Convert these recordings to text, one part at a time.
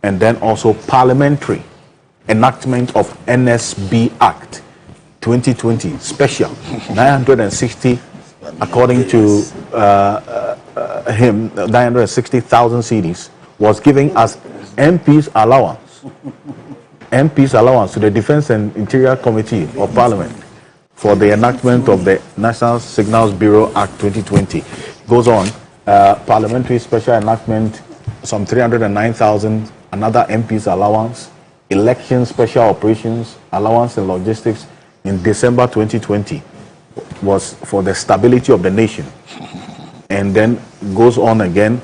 and then also parliamentary enactment of NSB Act 2020 special 960, according to him, 960,000 cedis was giving us MP's allowance to the Defense and Interior Committee of Parliament for the enactment of the National Signals Bureau Act 2020. Goes on, parliamentary special enactment, some 309,000, another MP's allowance, election special operations, allowance and logistics in December 2020 was for the stability of the nation. And then goes on again,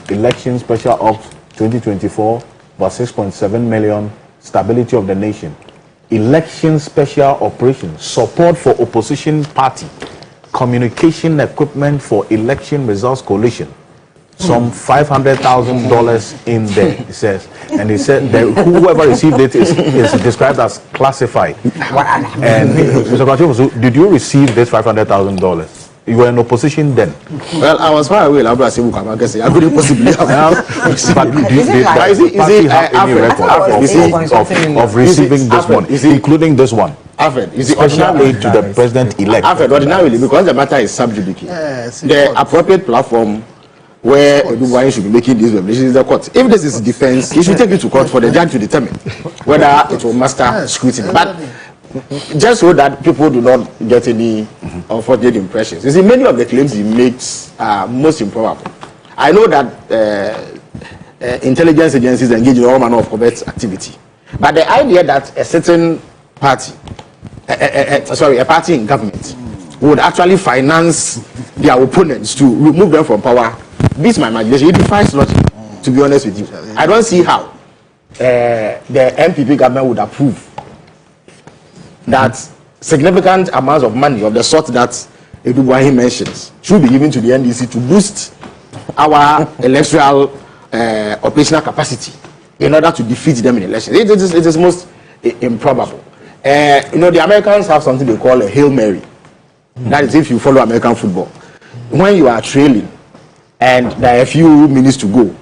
election special ops 2024 was 6.7 million, stability of the nation. Election special operations, support for opposition party, communication equipment for election results coalition, some $500,000 in there, he says. And he said that whoever received it is described as classified. And Mr. Kwakye Ofosu, did you receive this $500,000? You were in opposition then. Well, I was far away. I couldn't possibly have. But did the party have any record of receiving this money, including this one? Special aid to the president-elect. Ordinarily, because the matter is sub judice. The appropriate platform where Edubuahin should be making these revelations is the court. If this is defense, he should take it to court for the judge to determine whether it will master scrutiny. But just so that people do not get any unfortunate impressions. You see, many of the claims he makes are most improbable. I know that intelligence agencies engage in all manner of covert activity. But the idea that a certain party, a party in government, would actually finance their opponents to remove them from power, beats my imagination. It defies logic, to be honest with you. I don't see how the MPP government would approve that significant amounts of money of the sort that Edubuahin mentions should be given to the NDC to boost our electoral operational capacity in order to defeat them in elections. It is most improbable. The Americans have something they call a Hail Mary. That is if you follow American football. When you are trailing and there are a few minutes to go,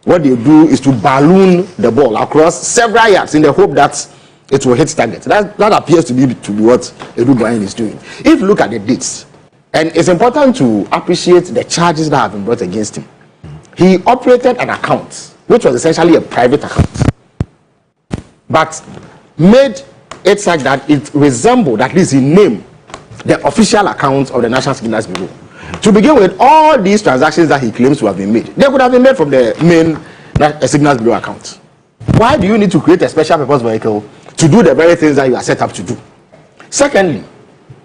what they do is to balloon the ball across several yards in the hope that it will hit target. That appears to be what Edubuahin is doing. If you look at the dates, and it's important to appreciate the charges that have been brought against him. He operated an account, which was essentially a private account, but made it such that it resembled, at least in name, the official account of the National Signals Bureau. To begin with, all these transactions that he claims to have been made, they could have been made from the main Signals Bureau account. Why do you need to create a special purpose vehicle to do the very things that you are set up to do? Secondly,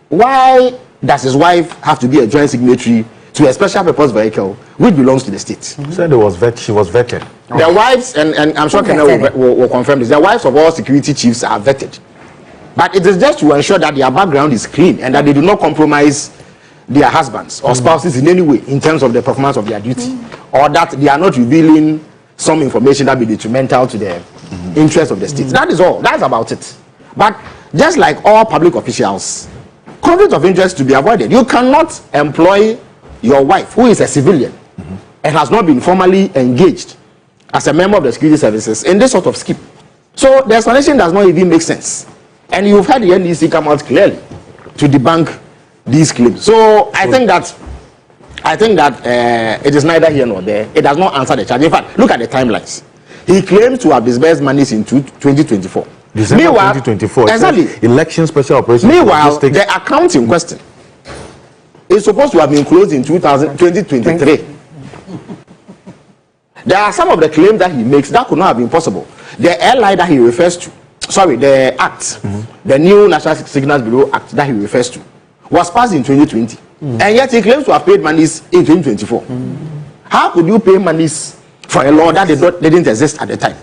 why does his wife have to be a joint signatory to a special purpose vehicle which belongs to the state? You said she was vetted. Their wives, and I'm sure Kenya will confirm this, the wives of all security chiefs are vetted. But it is just to ensure that their background is clean and that they do not compromise their husbands or spouses in any way in terms of the performance of their duty, or that they are not revealing some information that will be detrimental to the interest of the state. That is all. That's about it. But just like all public officials, conflict of interest to be avoided. You cannot employ your wife, who is a civilian and has not been formally engaged as a member of the security services, in this sort of scheme. So the explanation does not even make sense. And you've had the NDC come out clearly to debunk these claims. So I think that it is neither here nor there. It does not answer the charge. In fact, look at the timelines. He claims to have disbursed monies in 2024. December 2024. Exactly. Election special operations. Meanwhile, the account in question is supposed to have been closed in 2023. There are some of the claims that he makes that could not have been possible. The airline that he refers to, the act, the new National Signals Bureau Act that he refers to, was passed in 2020. And yet he claims to have paid monies in 2024. How could you pay monies for a law that didn't exist at the time?